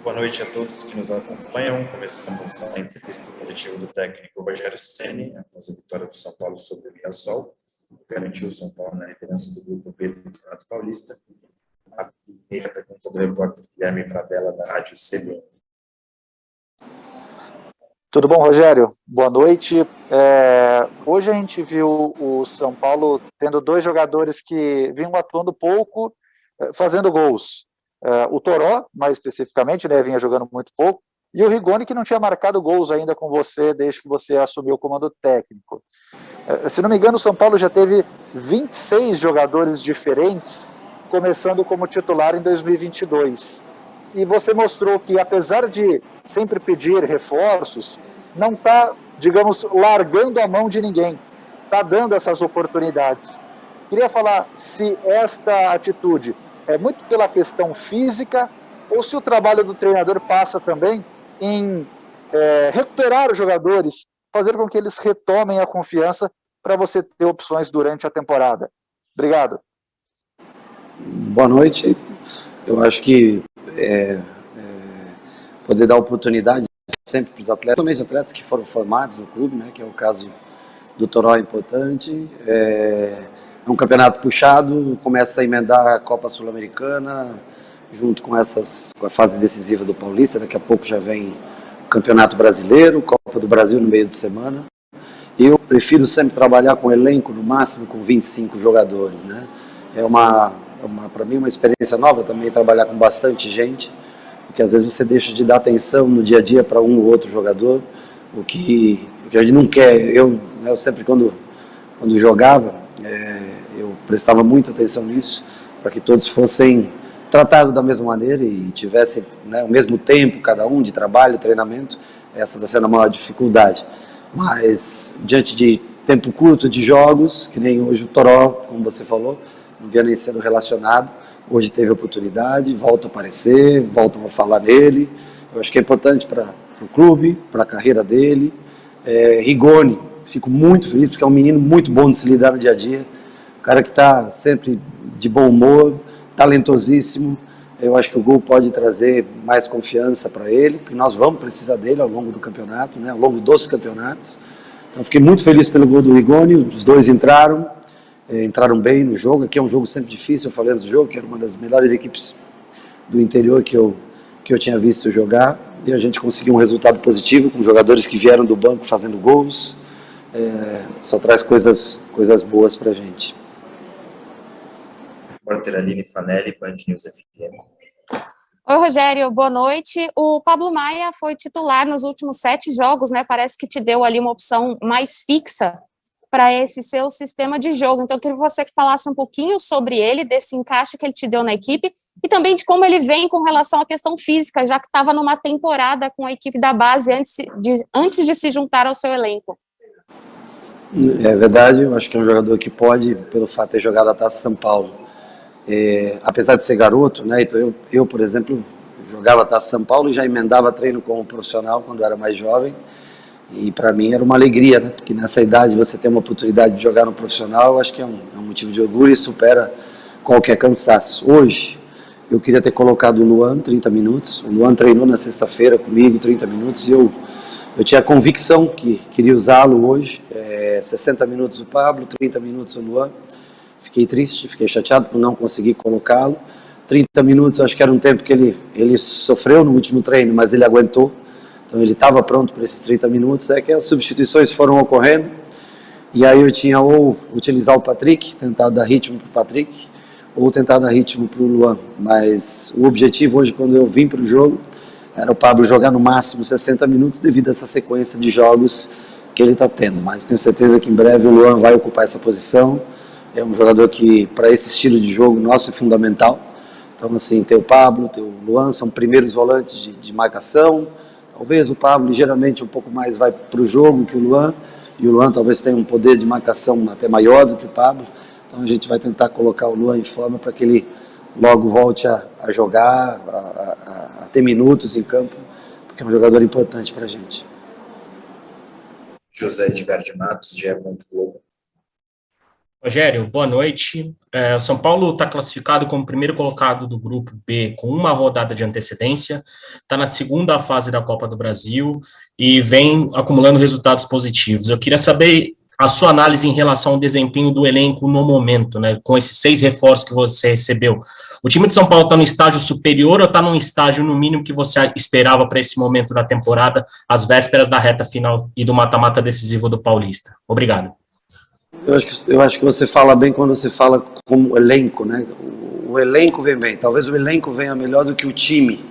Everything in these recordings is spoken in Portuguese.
Boa noite a todos que nos acompanham. Começamos a entrevista coletiva do técnico Rogério Ceni após a vitória do São Paulo sobre o Mirassol, que garantiu o São Paulo na liderança do Grupo B do Campeonato Paulista. A primeira pergunta do repórter Guilherme Pradella, da Rádio CBN. Tudo bom, Rogério? Boa noite. Hoje a gente viu o São Paulo tendo dois jogadores que vinham atuando pouco, fazendo gols. O Toró, mais especificamente, né, vinha jogando muito pouco, e o Rigoni, que não tinha marcado gols ainda com você desde que você assumiu o comando técnico. Se não me engano, o São Paulo já teve 26 jogadores diferentes, começando como titular em 2022. E você mostrou que, apesar de sempre pedir reforços, não está, digamos, largando a mão de ninguém, está dando essas oportunidades. Queria falar se esta atitude é muito pela questão física ou se o trabalho do treinador passa também em recuperar os jogadores, fazer com que eles retomem a confiança para você ter opções durante a temporada. Obrigado. Boa noite. Eu acho que poder dar oportunidade sempre para os atletas, principalmente atletas que foram formados no clube, né, que é o caso do Toró, importante. É um campeonato puxado, começa a emendar a Copa Sul-Americana, junto com a fase decisiva do Paulista. Daqui a pouco já vem o Campeonato Brasileiro, Copa do Brasil no meio de semana. Eu prefiro sempre trabalhar com elenco, no máximo com 25 jogadores, né? Para mim, uma experiência nova também trabalhar com bastante gente, porque às vezes você deixa de dar atenção no dia a dia para um ou outro jogador, o que a gente não quer. Eu sempre, quando jogava, eu prestava muita atenção nisso, para que todos fossem tratados da mesma maneira e tivessem, né, o mesmo tempo, cada um, de trabalho, treinamento. Essa está sendo a maior dificuldade. Mas, diante de tempo curto de jogos, que nem hoje o Toró, como você falou, não vinha nem sendo relacionado, hoje teve oportunidade, volta a aparecer, voltam a falar nele. Eu acho que é importante para o clube, para a carreira dele. Rigoni, fico muito feliz, porque é um menino muito bom de se lidar no dia a dia, um cara que está sempre de bom humor, talentosíssimo. Eu acho que o gol pode trazer mais confiança para ele, porque nós vamos precisar dele ao longo do campeonato, né, ao longo dos campeonatos. Então fiquei muito feliz pelo gol do Rigoni, os dois entraram bem no jogo. Aqui é um jogo sempre difícil, eu falei antes do jogo, que era uma das melhores equipes do interior que eu tinha visto jogar, e a gente conseguiu um resultado positivo, com jogadores que vieram do banco fazendo gols. Só traz coisas boas para a gente. Repórter Aline Fanelli, Band News FM. Oi, Rogério, boa noite. O Pablo Maia foi titular nos últimos 7 jogos, né? Parece que te deu ali uma opção mais fixa para esse seu sistema de jogo. Então, eu queria que você falasse um pouquinho sobre ele, desse encaixe que ele te deu na equipe, e também de como ele vem com relação à questão física, já que estava numa temporada com a equipe da base antes de se juntar ao seu elenco. É verdade, eu acho que é um jogador que pode, pelo fato de ter jogado a Taça São Paulo, apesar de ser garoto, né? Então eu, por exemplo, jogava a Taça São Paulo e já emendava treino como profissional quando era mais jovem. E para mim era uma alegria, né? Porque nessa idade você ter uma oportunidade de jogar no profissional, eu acho que é um motivo de orgulho e supera qualquer cansaço. Hoje, eu queria ter colocado o Luan 30 minutos. O Luan treinou na sexta-feira comigo 30 minutos e eu tinha a convicção que queria usá-lo hoje. 60 minutos o Pablo, 30 minutos o Luan. Fiquei triste, fiquei chateado por não conseguir colocá-lo. 30 minutos, acho que era um tempo que ele sofreu no último treino, mas ele aguentou. Então ele estava pronto para esses 30 minutos, que as substituições foram ocorrendo, e aí eu tinha ou utilizar o Patrick, tentar dar ritmo para o Patrick, ou tentar dar ritmo para o Luan. Mas o objetivo hoje, quando eu vim para o jogo, era o Pablo jogar no máximo 60 minutos, devido a essa sequência de jogos que ele está tendo. Mas tenho certeza que em breve o Luan vai ocupar essa posição. É um jogador que, para esse estilo de jogo nosso, é fundamental. Então, assim, ter o Pablo, ter o Luan, são primeiros volantes de marcação. Talvez o Pablo ligeiramente um pouco mais vai para o jogo que o Luan, e o Luan talvez tenha um poder de marcação até maior do que o Pablo. Então a gente vai tentar colocar o Luan em forma para que ele logo volte a jogar, a ter minutos em campo, porque é um jogador importante para a gente. José Edgar de Matos, GE. Globo. Rogério, boa noite. O São Paulo está classificado como primeiro colocado do grupo B com uma rodada de antecedência, está na segunda fase da Copa do Brasil e vem acumulando resultados positivos. Eu queria saber a sua análise em relação ao desempenho do elenco no momento, né, com esses 6 reforços que você recebeu. O time de São Paulo está no estágio superior ou está num estágio, no mínimo, que você esperava para esse momento da temporada, às vésperas da reta final e do mata-mata decisivo do Paulista? Obrigado. Eu acho que você fala bem quando você fala como elenco, né? O elenco vem bem. Talvez o elenco venha melhor do que o time,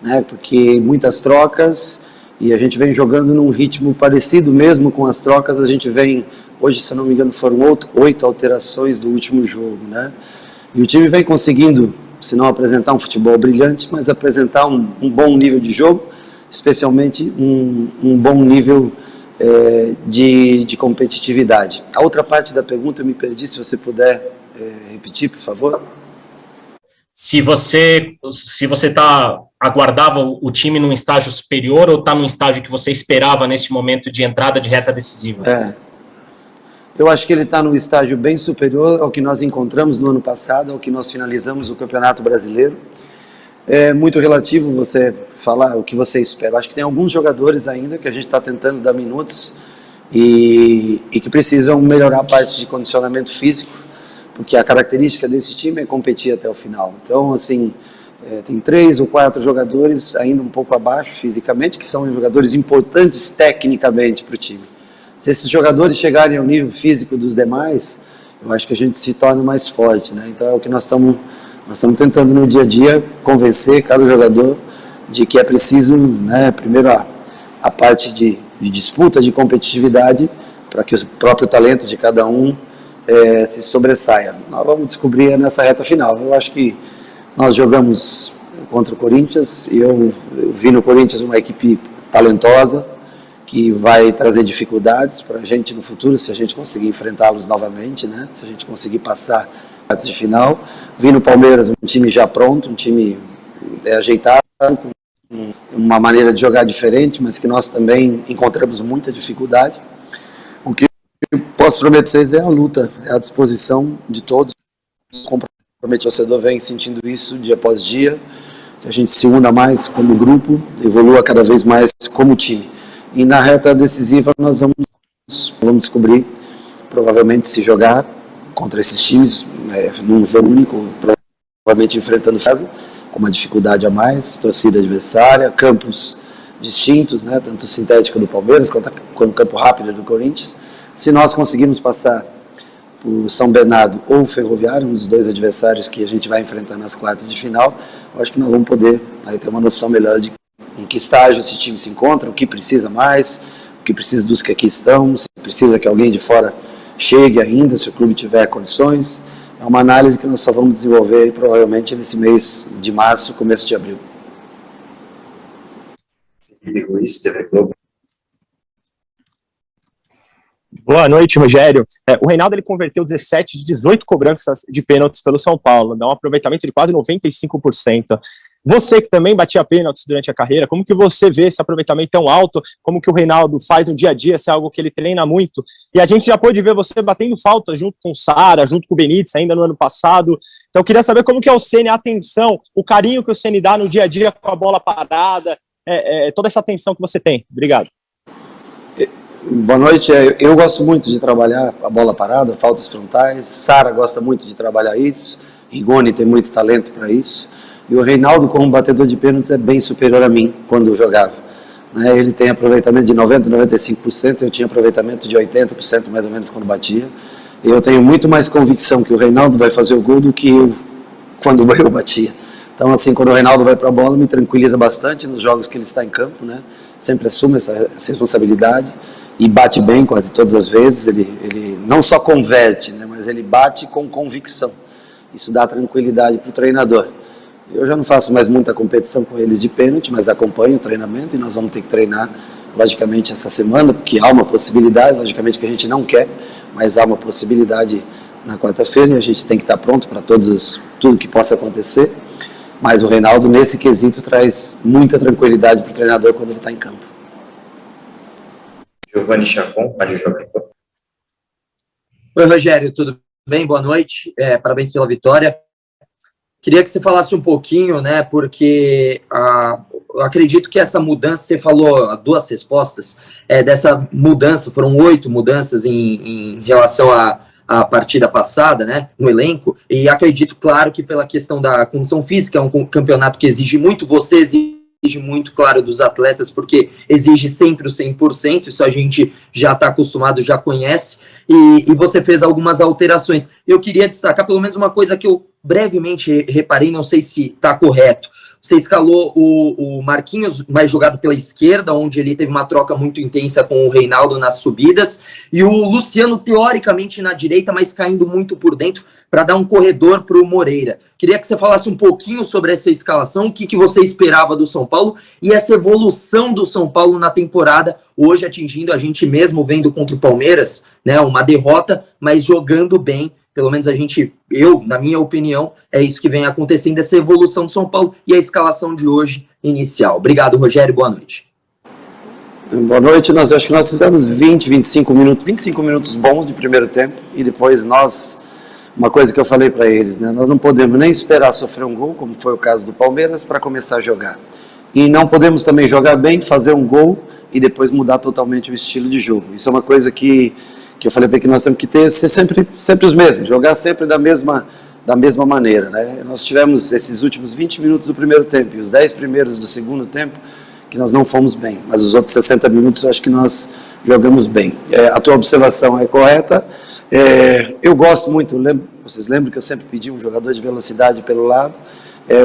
né? Porque muitas trocas e a gente vem jogando num ritmo parecido mesmo com as trocas. A gente vem, hoje, se eu não me engano, foram 8 alterações do último jogo, né? E o time vem conseguindo, se não apresentar um futebol brilhante, mas apresentar um bom nível de jogo, especialmente um bom nível de competitividade. A outra parte da pergunta eu me perdi, se você puder repetir, por favor. Se você aguardava o time num estágio superior ou está num estágio que você esperava nesse momento de entrada de reta decisiva? Eu acho que ele está num estágio bem superior ao que nós encontramos no ano passado, ao que nós finalizamos o Campeonato Brasileiro. É muito relativo você falar o que você espera. Acho que tem alguns jogadores ainda que a gente está tentando dar minutos e que precisam melhorar a parte de condicionamento físico, porque a característica desse time é competir até o final. Então, assim, tem 3 ou 4 jogadores ainda um pouco abaixo fisicamente, que são jogadores importantes tecnicamente para o time. Se esses jogadores chegarem ao nível físico dos demais, eu acho que a gente se torna mais forte, né? Então é o que nós estamos tentando no dia a dia convencer cada jogador de que é preciso, né, primeiro a parte de disputa, de competitividade, para que o próprio talento de cada um se sobressaia. Nós vamos descobrir nessa reta final. Eu acho que nós jogamos contra o Corinthians e eu vi no Corinthians uma equipe talentosa que vai trazer dificuldades para a gente no futuro, se a gente conseguir enfrentá-los novamente, né? Se a gente conseguir passar antes de final. Vi no Palmeiras um time já pronto, um time ajeitado, com uma maneira de jogar diferente, mas que nós também encontramos muita dificuldade. O que eu posso prometer para vocês é a luta, é a disposição de todos. O torcedor vem sentindo isso dia após dia, que a gente se una mais como grupo, evolua cada vez mais como time. E na reta decisiva nós vamos descobrir, provavelmente, se jogar contra esses times num jogo único, provavelmente enfrentando casa, com uma dificuldade a mais, torcida adversária, campos distintos, né, tanto o sintético do Palmeiras quanto o campo rápido do Corinthians. Se nós conseguirmos passar por São Bernardo ou o Ferroviário, um dos 2 adversários que a gente vai enfrentar nas quartas de final, eu acho que nós vamos poder aí ter uma noção melhor de em que estágio esse time se encontra, o que precisa mais, o que precisa dos que aqui estão, se precisa que alguém de fora chegue ainda, se o clube tiver condições. É uma análise que nós só vamos desenvolver provavelmente nesse mês de março, começo de abril. Felipe Ruiz, TV Globo. Boa noite, Rogério. O Reinaldo ele converteu 17 de 18 cobranças de pênaltis pelo São Paulo, dá um aproveitamento de quase 95%. Você que também batia pênaltis durante a carreira, como que você vê esse aproveitamento tão alto? Como que o Reinaldo faz no dia a dia, se é algo que ele treina muito? E a gente já pôde ver você batendo falta junto com o Sara, junto com o Benítez, ainda no ano passado. Então eu queria saber como que é o Ceni, a atenção, o carinho que o Ceni dá no dia a dia com a bola parada, toda essa atenção que você tem. Obrigado. Boa noite. Eu gosto muito de trabalhar a bola parada, faltas frontais. Sara gosta muito de trabalhar isso. Rigoni tem muito talento para isso. E o Reinaldo, como batedor de pênaltis, é bem superior a mim quando eu jogava. Ele tem aproveitamento de 90%, 95%, eu tinha aproveitamento de 80% mais ou menos quando batia. E eu tenho muito mais convicção que o Reinaldo vai fazer o gol do que eu quando eu batia. Então, assim, quando o Reinaldo vai para a bola, me tranquiliza bastante nos jogos que ele está em campo, né? Sempre assume essa responsabilidade e bate bem quase todas as vezes. Ele não só converte, né? Mas ele bate com convicção. Isso dá tranquilidade para o treinador. Eu já não faço mais muita competição com eles de pênalti, mas acompanho o treinamento e nós vamos ter que treinar, logicamente, essa semana, porque há uma possibilidade, logicamente que a gente não quer, mas há uma possibilidade na quarta-feira e a gente tem que estar pronto para tudo que possa acontecer. Mas o Reinaldo, nesse quesito, traz muita tranquilidade para o treinador quando ele está em campo. Giovanni Chacon, Rádio Jovem Pan. Oi, Rogério, tudo bem? Boa noite, parabéns pela vitória. Queria que você falasse um pouquinho, né, porque eu acredito que essa mudança, você falou 2 respostas, dessa mudança, foram 8 mudanças em relação à partida passada, né, no elenco, e acredito, claro, que pela questão da condição física, é um campeonato que exige muito, você exige muito, claro, dos atletas, porque exige sempre o 100%, isso a gente já está acostumado, já conhece, e você fez algumas alterações. Eu queria destacar pelo menos uma coisa que eu brevemente reparei, não sei se está correto. Você escalou o Marquinhos mais jogado pela esquerda, onde ele teve uma troca muito intensa com o Reinaldo nas subidas, e o Luciano, teoricamente, na direita, mas caindo muito por dentro, para dar um corredor para o Moreira. Queria que você falasse um pouquinho sobre essa escalação, o que você esperava do São Paulo, e essa evolução do São Paulo na temporada, hoje atingindo a gente mesmo, vendo contra o Palmeiras, né, uma derrota, mas jogando bem. Pelo menos na minha opinião, é isso que vem acontecendo, essa evolução do São Paulo e a escalação de hoje inicial. Obrigado, Rogério, boa noite. Boa noite, acho que nós fizemos 25 minutos bons de primeiro tempo, e depois uma coisa que eu falei para eles, né, nós não podemos nem esperar sofrer um gol, como foi o caso do Palmeiras, para começar a jogar. E não podemos também jogar bem, fazer um gol e depois mudar totalmente o estilo de jogo. Isso é uma coisa que eu falei para que nós temos que ser sempre os mesmos, jogar sempre da mesma maneira, né? Nós tivemos esses últimos 20 minutos do primeiro tempo e os 10 primeiros do segundo tempo que nós não fomos bem, mas os outros 60 minutos eu acho que nós jogamos bem. A tua observação é correta. Eu gosto muito, vocês lembram que eu sempre pedi um jogador de velocidade pelo lado.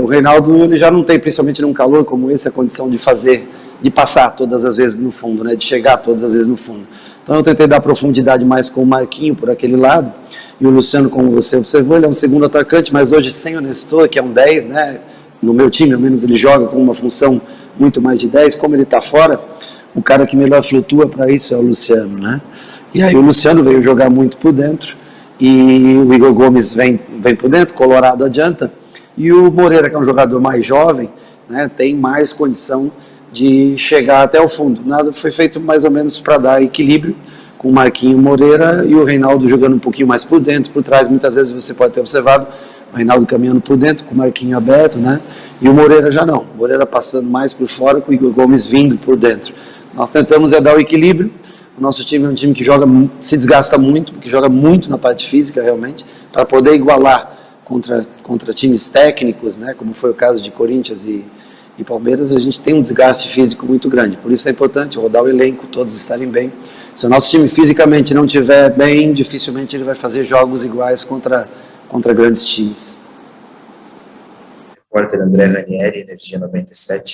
O Reinaldo, ele já não tem, principalmente num calor como esse, a condição de passar todas as vezes no fundo, né? De chegar todas as vezes no fundo. Então eu tentei dar profundidade mais com o Marquinho por aquele lado, e o Luciano, como você observou, ele é um segundo atacante, mas hoje sem o Nestor, que é um 10, né? No meu time, ao menos, ele joga com uma função muito mais de 10, como ele está fora, o cara que melhor flutua para isso é o Luciano, né? E aí o Luciano veio jogar muito por dentro, e o Igor Gomes vem por dentro, Colorado adianta, e o Moreira, que é um jogador mais jovem, né, tem mais condição de chegar até o fundo. Nada foi feito mais ou menos para dar equilíbrio, com o Marquinho Moreira e o Reinaldo jogando um pouquinho mais por dentro, por trás. Muitas vezes você pode ter observado o Reinaldo caminhando por dentro, com o Marquinho aberto, né? E o Moreira já não. O Moreira passando mais por fora, com o Igor Gomes vindo por dentro. Nós tentamos dar o equilíbrio. O nosso time é um time que se desgasta muito, que joga muito na parte física, realmente, para poder igualar contra times técnicos, né? Como foi o caso de Corinthians e Palmeiras. A gente tem um desgaste físico muito grande, por isso é importante rodar o elenco, todos estarem bem. Se o nosso time fisicamente não estiver bem, dificilmente ele vai fazer jogos iguais contra grandes times. Repórter André Ranieri, Energia 97.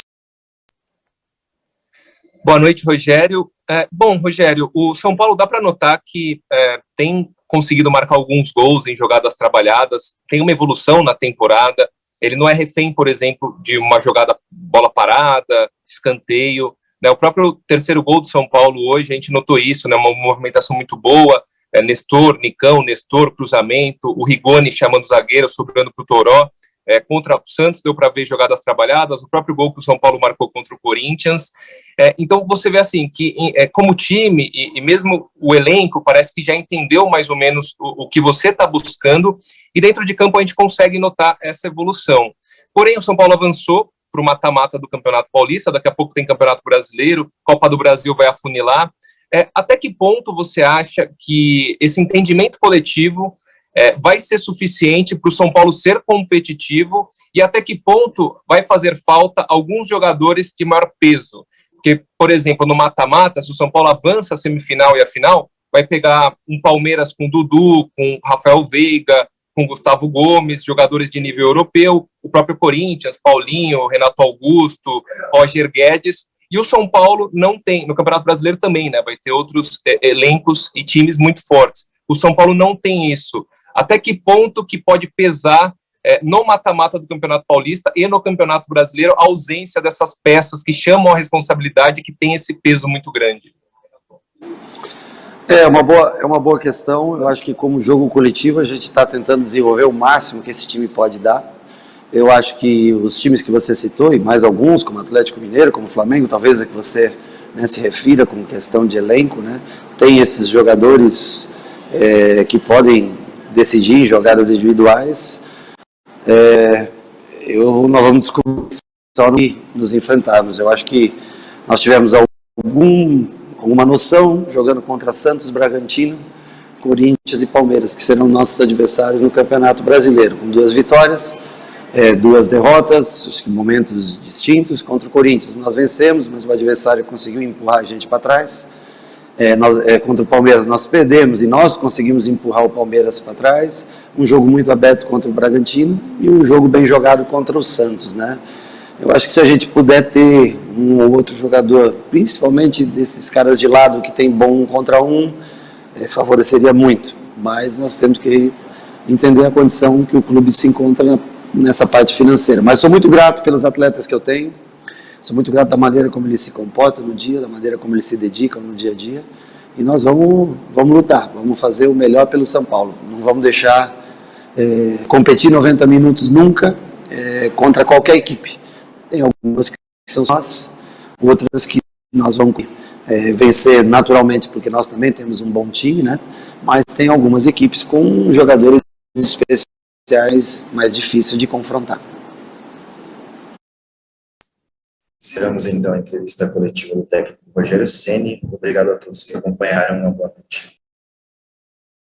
Boa noite, Rogério. Bom, Rogério, o São Paulo dá para notar que tem conseguido marcar alguns gols em jogadas trabalhadas, tem uma evolução na temporada. Ele não é refém, por exemplo, de uma jogada bola parada, escanteio, né? O próprio terceiro gol do São Paulo hoje, a gente notou isso, né? Uma movimentação muito boa, Nestor, Nicão, Nestor, cruzamento, o Rigoni chamando o zagueiro, sobrando para o Toró. Contra o Santos deu para ver jogadas trabalhadas, o próprio gol que o São Paulo marcou contra o Corinthians. Então você vê assim, que como time e mesmo o elenco parece que já entendeu mais ou menos o que você está buscando, e dentro de campo a gente consegue notar essa evolução. Porém, o São Paulo avançou para o mata-mata do Campeonato Paulista, daqui a pouco tem Campeonato Brasileiro, Copa do Brasil vai afunilar. Até que ponto você acha que esse entendimento coletivo vai ser suficiente para o São Paulo ser competitivo, e até que ponto vai fazer falta alguns jogadores de maior peso? Porque, por exemplo, no mata-mata, se o São Paulo avança a semifinal e a final, vai pegar um Palmeiras com Dudu, com Rafael Veiga, com Gustavo Gomes, jogadores de nível europeu, o próprio Corinthians, Paulinho, Renato Augusto, Roger Guedes, e o São Paulo não tem, no Campeonato Brasileiro também, né, vai ter outros elencos e times muito fortes. O São Paulo não tem isso. Até que ponto que pode pesar no mata-mata do Campeonato Paulista e no Campeonato Brasileiro a ausência dessas peças que chamam a responsabilidade, que tem esse peso muito grande? É uma boa questão. Eu acho que como jogo coletivo a gente está tentando desenvolver o máximo que esse time pode dar. Eu acho que os times que você citou, e mais alguns, como Atlético Mineiro, como Flamengo, talvez é que você, né, se refira com questão de elenco, né, tem esses jogadores que podem decidir em jogadas individuais, nós vamos descobrir só nos enfrentarmos. Eu acho que nós tivemos alguma noção jogando contra Santos, Bragantino, Corinthians e Palmeiras, que serão nossos adversários no Campeonato Brasileiro, com 2 vitórias, 2 derrotas, em momentos distintos. Contra o Corinthians nós vencemos, mas o adversário conseguiu empurrar a gente para trás. Contra o Palmeiras nós perdemos e nós conseguimos empurrar o Palmeiras para trás. Um jogo muito aberto contra o Bragantino e um jogo bem jogado contra o Santos, né? Eu acho que se a gente puder ter um ou outro jogador, principalmente desses caras de lado que tem bom 1 contra 1, favoreceria muito. Mas nós temos que entender a condição que o clube se encontra nessa parte financeira. Mas sou muito grato pelos atletas que eu tenho, sou muito grato da maneira como eles se comportam no dia, da maneira como eles se dedicam no dia a dia, e nós vamos lutar, vamos fazer o melhor pelo São Paulo. Não vamos deixar competir 90 minutos nunca contra qualquer equipe. Tem algumas que são nós, outras que nós vamos vencer naturalmente, porque nós também temos um bom time, né? Mas tem algumas equipes com jogadores especiais mais difíceis de confrontar. Encerramos então a entrevista coletiva do técnico Rogério Ceni. Obrigado a todos que acompanharam. Uma boa noite.